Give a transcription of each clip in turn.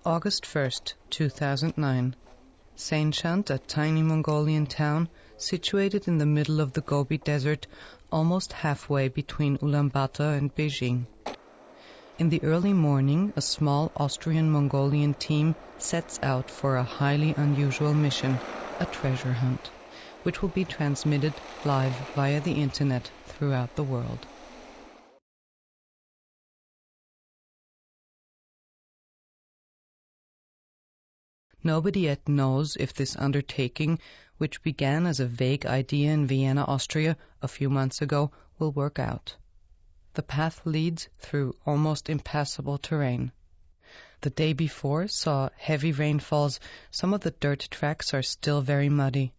August 1st, 2009. Sainchant, a tiny Mongolian town situated in the middle of the Gobi Desert, almost halfway between Ulaanbaatar and Beijing. In the early morning, a small Austrian-Mongolian team sets out for a highly unusual mission, a treasure hunt, which will be transmitted live via the internet throughout the world. Nobody yet knows if this undertaking, which began as a vague idea in Vienna, Austria, a few months ago, will work out. The path leads through almost impassable terrain. The day before saw heavy rainfalls. Some of the dirt tracks are still very muddy.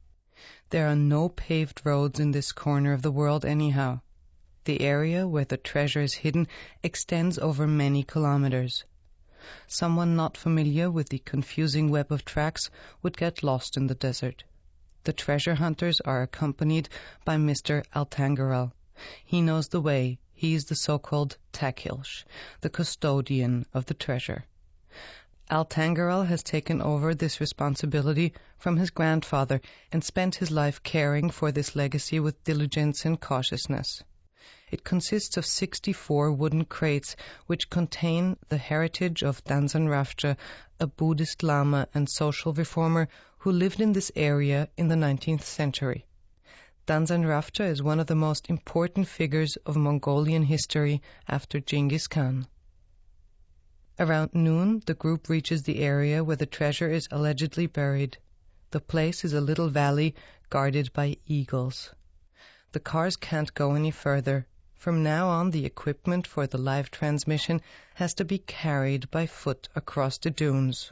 There are no paved roads in this corner of the world anyhow. The area where the treasure is hidden extends over many kilometers. Someone not familiar with the confusing web of tracks would get lost in the desert. The treasure hunters are accompanied by Mr. Altangarel. He knows the way. He is the so-called Takhilsh, the custodian of the treasure. Altangarel has taken over this responsibility from his grandfather and spent his life caring for this legacy with diligence and cautiousness. It consists of 64 wooden crates which contain the heritage of Danzan Ravcha, a Buddhist Lama and social reformer who lived in this area in the 19th century. Danzan Ravcha is one of the most important figures of Mongolian history after Genghis Khan. Around noon, the group reaches the area where the treasure is allegedly buried. The place is a little valley guarded by eagles. The cars can't go any further. From now on, the equipment for the live transmission has to be carried by foot across the dunes.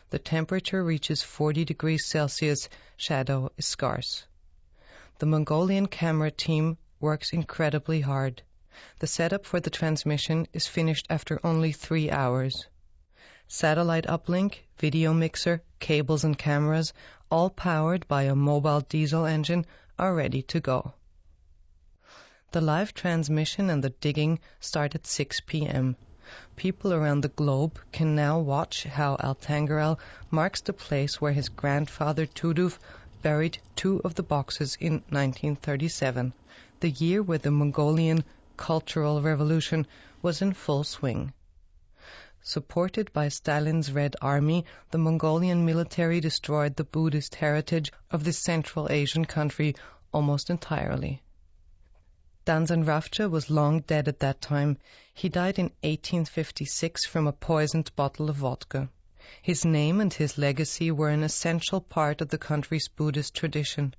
The temperature reaches 40 degrees Celsius. Shadow is scarce. The Mongolian camera team works incredibly hard. The setup for the transmission is finished after only 3 hours. Satellite uplink, video mixer, cables and cameras, all powered by a mobile diesel engine, are ready to go. The live transmission and the digging start at 6 p.m. People around the globe can now watch how Altangarel marks the place where his grandfather Tuduf buried 2 of the boxes in 1937, the year where the Mongolian Cultural Revolution was in full swing. Supported by Stalin's Red Army, the Mongolian military destroyed the Buddhist heritage of this Central Asian country almost entirely. Danzan Ravcha was long dead at that time. He died in 1856 from a poisoned bottle of vodka. His name and his legacy were an essential part of the country's Buddhist tradition.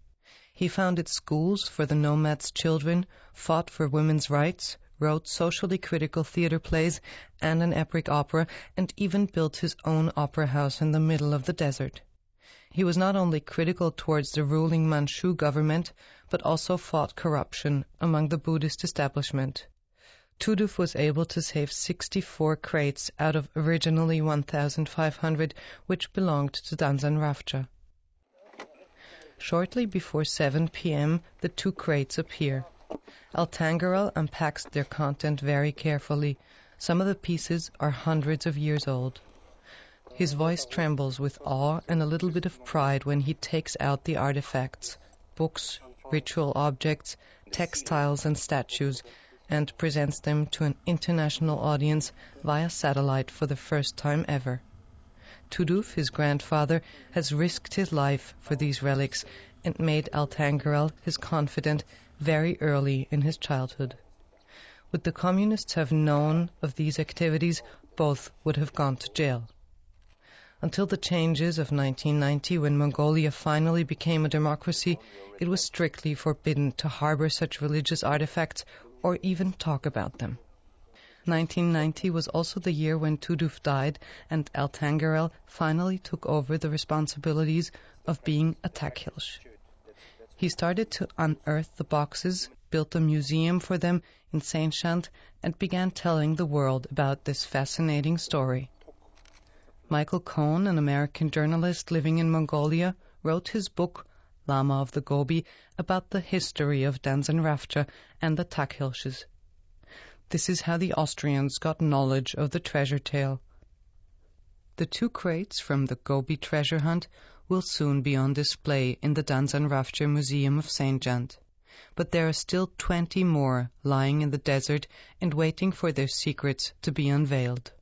He founded schools for the nomads' children, fought for women's rights, wrote socially critical theater plays and an epic opera, and even built his own opera house in the middle of the desert. He was not only critical towards the ruling Manchu government, but also fought corruption among the Buddhist establishment. Tuduf was able to save 64 crates out of originally 1,500, which belonged to Danzan Ravcha. Shortly before 7 p.m., the 2 crates appear. Altangarel unpacks their content very carefully. Some of the pieces are hundreds of years old. His voice trembles with awe and a little bit of pride when he takes out the artifacts, books, ritual objects, textiles and statues, and presents them to an international audience via satellite for the first time ever. Tuduf, his grandfather, has risked his life for these relics and made Altangarel his confidant very early in his childhood. Would the communists have known of these activities, both would have gone to jail. Until the changes of 1990, when Mongolia finally became a democracy, it was strictly forbidden to harbor such religious artifacts or even talk about them. 1990 was also the year when Tuduf died and Altangarel finally took over the responsibilities of being a Takhilsh. He started to unearth the boxes, built a museum for them in Sainchant, and began telling the world about this fascinating story. Michael Cohn, an American journalist living in Mongolia, wrote his book, Lama of the Gobi, about the history of Danzan Ravcha and the Takhilshes. This is how the Austrians got knowledge of the treasure tale. The 2 crates from the Gobi treasure hunt will soon be on display in the Danzanrafce Museum of St. Jant, but there are still 20 more lying in the desert and waiting for their secrets to be unveiled.